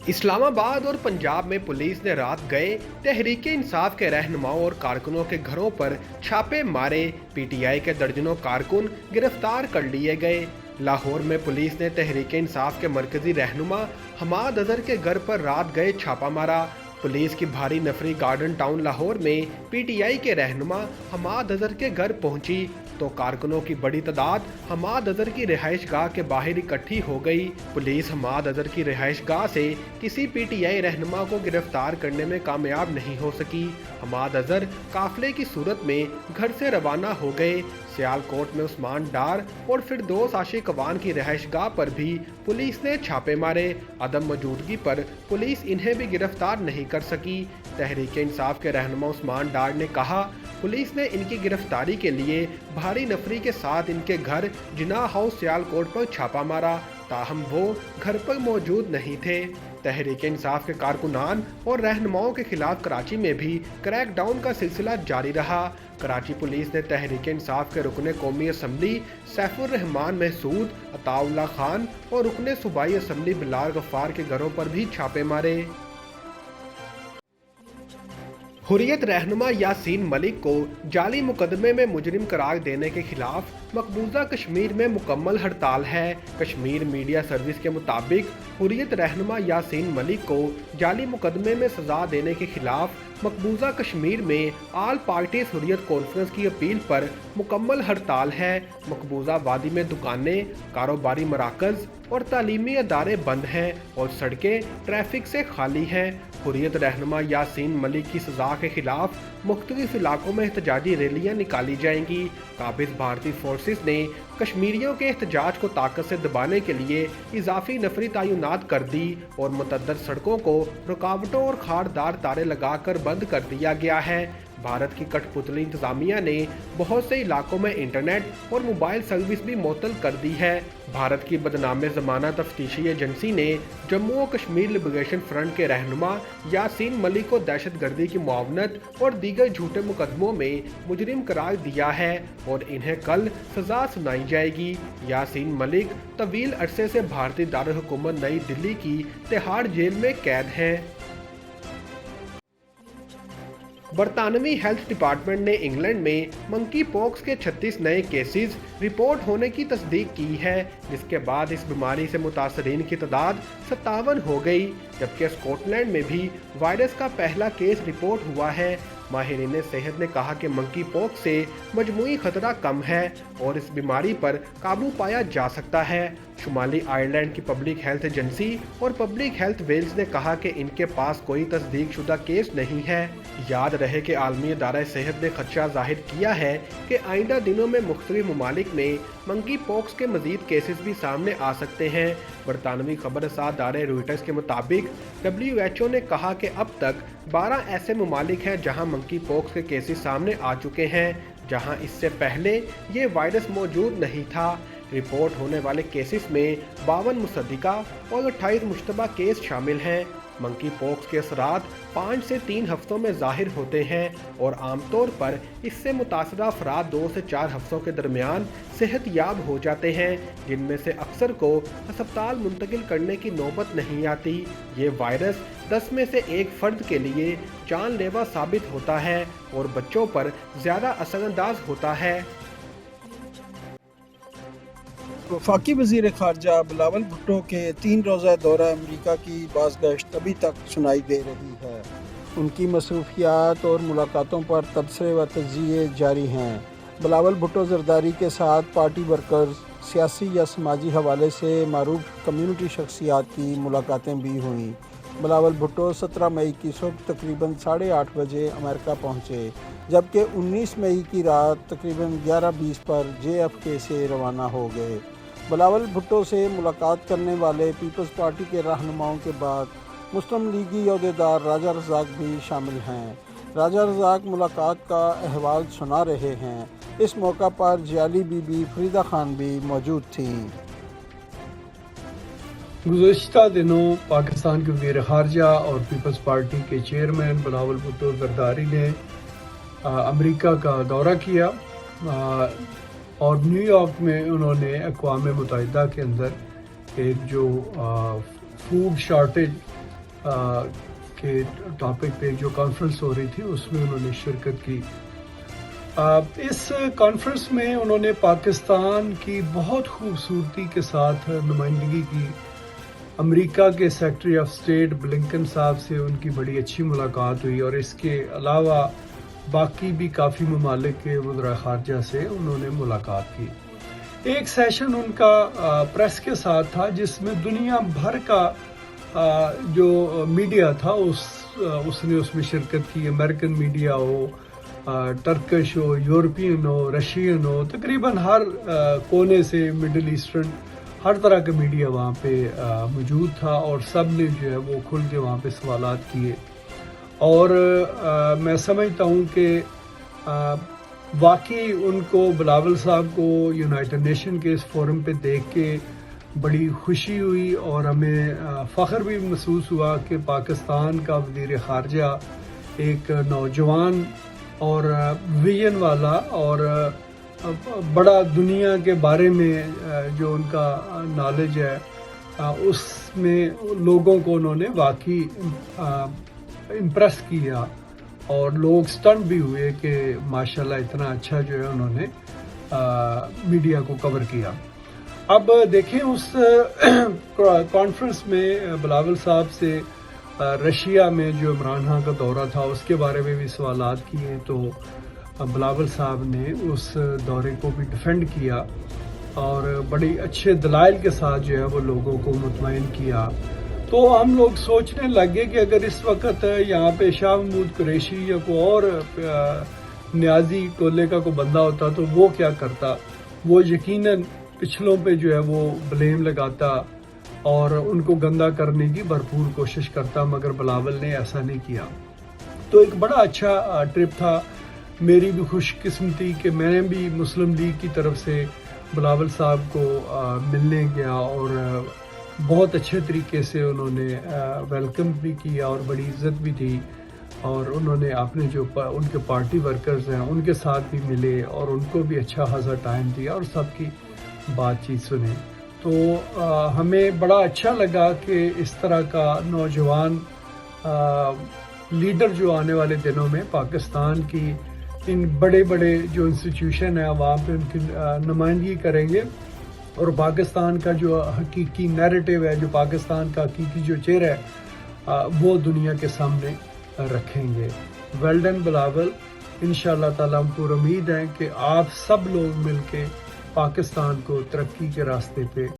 इस्लाम आबाद और पंजाब में पुलिस ने रात गए तहरीक इंसाफ के रहनुमाओं और कारकुनों के घरों पर छापे मारे। पीटीआई के दर्जनों कारकुन गिरफ्तार कर लिए गए। लाहौर में पुलिस ने तहरीक इंसाफ के मरकजी रहनुमा हमाद अजहर के घर पर रात गए छापा मारा। पुलिस की भारी नफरी गार्डन टाउन लाहौर में पीटीआई के रहनुमा हमाद अजहर के घर पहुंची तो कारकुनों की बड़ी तादाद हमाद अजहर की रिहाइश गाह के बाहर इकट्ठी हो गई। पुलिस हमाद अजहर की रिहाइश गाह से किसी पीटीआई रहनुमा को गिरफ्तार करने में कामयाब नहीं हो सकी। हमाद अजहर काफिले की सूरत में घर से रवाना हो गए। सियालकोट में उस्मान डार और फिरदौस आशिक अवान की रिहाइश गाह पर भी पुलिस ने छापे मारे। अदम मौजूदगी पर पुलिस इन्हें भी गिरफ्तार नहीं कर सकी। तहरीक इंसाफ के रहनुमा उस्मान डार ने कहा, पुलिस ने इनकी गिरफ्तारी के लिए भारी नफरी के साथ इनके घर जिनाह हाउस सियालकोट पर छापा मारा, ताहम वो घर पर मौजूद नहीं थे। तहरीक इंसाफ के कारकुनान और रहनुमाओं के खिलाफ कराची में भी क्रैकडाउन का सिलसिला जारी रहा। कराची पुलिस ने तहरीक इंसाफ के रुकने कौमी असम्बली सैफुर रहमान महसूद, अताउल्ला खान और रुकने सूबाई असम्बली बिलाल गफ्फार के घरों पर भी छापे मारे। हुर्रियत रहनुमा यासीन मलिक को जाली मुकदमे में मुजरिम करार देने के खिलाफ मकबूजा कश्मीर में मुकम्मल हड़ताल है। कश्मीर मीडिया सर्विस के मुताबिक हुर्रियत रहनुमा यासीन मलिक को जाली मुकदमे में सजा देने के खिलाफ मकबूजा कश्मीर में आल पार्टीज हुर्रियत कॉन्फ्रेंस की अपील पर मुकम्मल हड़ताल है। मकबूजा वादी में दुकानें, कारोबारी मराकज़ और तालीमी अदारे बंद हैं और सड़कें ट्रैफिक से खाली हैं। हुर्रियत रहनुमा यासीन मलिक की सजा के खिलाफ मुख्तलिफ इलाकों में एहतजाजी रैलियां निकाली जाएंगी। काबिज भारतीय फोर्सेस ने कश्मीरियों के एहतजाज को ताकत से दबाने के लिए इजाफी नफरी तैनात कर दी और मुतअद्दिद सड़कों को रुकावटों और खारदार तारे लगाकर बंद कर दिया गया है। भारत की कठपुतली इंतजामिया ने बहुत से इलाकों में इंटरनेट और मोबाइल सर्विस भी मुअत्तल कर दी है। भारत की बदनामे ज़माना तफ्तीशी एजेंसी ने जम्मू और कश्मीर लिबरेशन फ्रंट के रहनुमा यासीन मलिक को दहशतगर्दी की मुआवनत और दीगर झूठे मुकदमों में मुजरिम करार दिया है और इन्हें कल सजा सुनाई जाएगी। यासीन मलिक तवील अरसे से भारतीय दारुल हुकूमत नई दिल्ली की तिहाड़ जेल में कैद हैं। बरतानवी हेल्थ डिपार्टमेंट ने इंग्लैंड में मंकी पॉक्स के 36 नए केसेस रिपोर्ट होने की तस्दीक की है, जिसके बाद इस बीमारी से मुतासरीन की तादाद 57 हो गई, जबकि स्कॉटलैंड में भी वायरस का पहला केस रिपोर्ट हुआ है। माहिरीन सेहत ने कहा कि मंकी पॉक्स से मजमूई खतरा कम है और इस बीमारी पर काबू पाया जा सकता है। शुमाली आयरलैंड की पब्लिक हेल्थ एजेंसी और पब्लिक हेल्थ वेल्स ने कहा कि इनके पास कोई तस्दीक शुदा केस नहीं है। याद रहे कि आलमी अदारा सेहत ने खदशा जाहिर किया है कि आइंदा दिनों में मुख्तलिफ ममालिक में मंकी पॉक्स के मजीद केसेस भी सामने आ सकते हैं। बरतानवी खबर अदारे रॉयटर्स के मुताबिक WHO ने कहा कि अब तक 12 ऐसे ममालिक हैं जहां मंकी पॉक्स के केसेस सामने आ चुके हैं, जहां इससे पहले ये वायरस मौजूद नहीं था। रिपोर्ट होने वाले केसेस में 52 मुसद्दिका और 28 मुश्तबा केस शामिल हैं। मंकी पॉक्स के असरात 5 से 3 हफ्तों में ज़ाहिर होते हैं और आमतौर पर इससे मुतासरा अफराद 2 से 4 हफ्तों के दरमियान सेहतयाब हो जाते हैं, जिनमें से अक्सर को अस्पताल मुंतकिल करने की नौबत नहीं आती। ये वायरस 10 में से 1 फर्द के लिए जानलेवा साबित होता है और बच्चों पर ज़्यादा असरअंदाज होता है। वफाकी वज़ीर ख़ारजा बिलावल भुट्टो के 3 रोज़ा दौरा अमरीका की बाज़गश्त अभी तक सुनाई दे रही है। उनकी मसरूफियात और मुलाकातों पर तबसरे व तज़किये जारी हैं। बिलावल भुट्टो ज़रदारी के साथ पार्टी वर्कर्स, सियासी या समाजी हवाले से मारूफ कम्यूनिटी शख्सियात की मुलाकातें भी हुईं। बिलावल भुट्टो 17 मई की सुबह तकरीबन 8:30 बजे अमेरिका पहुँचे, जबकि 19 मई की रात तकरीबन 11:20 पर JFK से रवाना हो गए। बिलावल भुट्टो से मुलाकात करने वाले पीपल्स पार्टी के रहनुमाओं के बाद मुस्लिम लीगी अहदेदार राजा रज़ाक भी शामिल हैं। राजा रज़ाक मुलाकात का अहवाल सुना रहे हैं। इस मौका पर जियाली बीबी फरीदा खान भी मौजूद थी। गुज़श्ता दिनों पाकिस्तान के वज़ीर ख़ारजा और पीपल्स पार्टी के चेयरमैन बिलावल भुट्टो ज़रदारी ने अमेरिका का दौरा किया और न्यूयॉर्क में उन्होंने अक़वाम मुत्तहिदा के अंदर एक जो फूड शॉर्टेज کے ٹاپک پہ جو کانفرنس ہو رہی تھی اس میں انہوں نے شرکت کی۔ اس کانفرنس میں انہوں نے پاکستان کی بہت خوبصورتی کے ساتھ نمائندگی کی۔ امریکہ کے سیکرٹری آف اسٹیٹ بلنکن صاحب سے ان کی بڑی اچھی ملاقات ہوئی، اور اس کے علاوہ باقی بھی کافی ممالک کے وزراء خارجہ سے انہوں نے ملاقات کی۔ ایک سیشن ان کا پریس کے ساتھ تھا جس میں دنیا بھر کا جو میڈیا تھا اس نے اس میں شرکت کی۔ امریکن میڈیا ہو، ٹرکش ہو، یورپین ہو، رشین ہو، تقریباً ہر کونے سے مڈل ایسٹرن ہر طرح کا میڈیا وہاں پہ موجود تھا، اور سب نے جو ہے وہ کھل کے وہاں پہ سوالات کیے۔ اور میں سمجھتا ہوں کہ واقعی ان کو بلاول صاحب کو یونائٹڈ نیشن کے اس فورم پہ دیکھ کے بڑی خوشی ہوئی، اور ہمیں فخر بھی محسوس ہوا کہ پاکستان کا وزیر خارجہ ایک نوجوان اور ویژن والا اور بڑا دنیا کے بارے میں جو ان کا نالج ہے اس میں لوگوں کو انہوں نے واقعی امپریس کیا، اور لوگ سٹن بھی ہوئے کہ ماشاءاللہ اتنا اچھا جو ہے انہوں نے میڈیا کو کور کیا۔ اب دیکھیں اس کانفرنس میں بلاول صاحب سے رشیا میں جو عمران خان کا دورہ تھا اس کے بارے میں بھی سوالات کیے، تو بلاول صاحب نے اس دورے کو بھی ڈیفینڈ کیا اور بڑی اچھے دلائل کے ساتھ جو ہے وہ لوگوں کو مطمئن کیا۔ تو ہم لوگ سوچنے لگے کہ اگر اس وقت یہاں پہ شاہ محمود قریشی یا کوئی اور نیازی ٹولے کا کوئی بندہ ہوتا تو وہ کیا کرتا؟ وہ یقیناً پچھلوں پہ جو ہے وہ بلیم لگاتا اور ان کو گندا کرنے کی بھرپور کوشش کرتا، مگر بلاول نے ایسا نہیں کیا۔ تو ایک بڑا اچھا ٹرپ تھا۔ میری بھی خوش قسمتی کہ میں بھی مسلم لیگ کی طرف سے بلاول صاحب کو ملنے گیا، اور بہت اچھے طریقے سے انہوں نے ویلکم بھی کیا اور بڑی عزت بھی دی، اور انہوں نے اپنے جو ان کے پارٹی ورکرز ہیں ان کے ساتھ بھی ملے اور ان کو بھی اچھا خاصا ٹائم دیا اور سب کی بات چیت سنے۔ تو ہمیں بڑا اچھا لگا کہ اس طرح کا نوجوان لیڈر جو آنے والے دنوں میں پاکستان کی ان بڑے بڑے جو انسٹیٹیوشن ہیں وہاں پہ ان کی نمائندگی کریں گے، اور پاکستان کا جو حقیقی نیریٹو ہے، جو پاکستان کا حقیقی جو چہرہ ہے وہ دنیا کے سامنے رکھیں گے۔ ویل ڈن بلاول، انشاءاللہ تعالیٰ ہم کو امید ہے کہ آپ سب لوگ مل کے پاکستان کو ترقی کے راستے پہ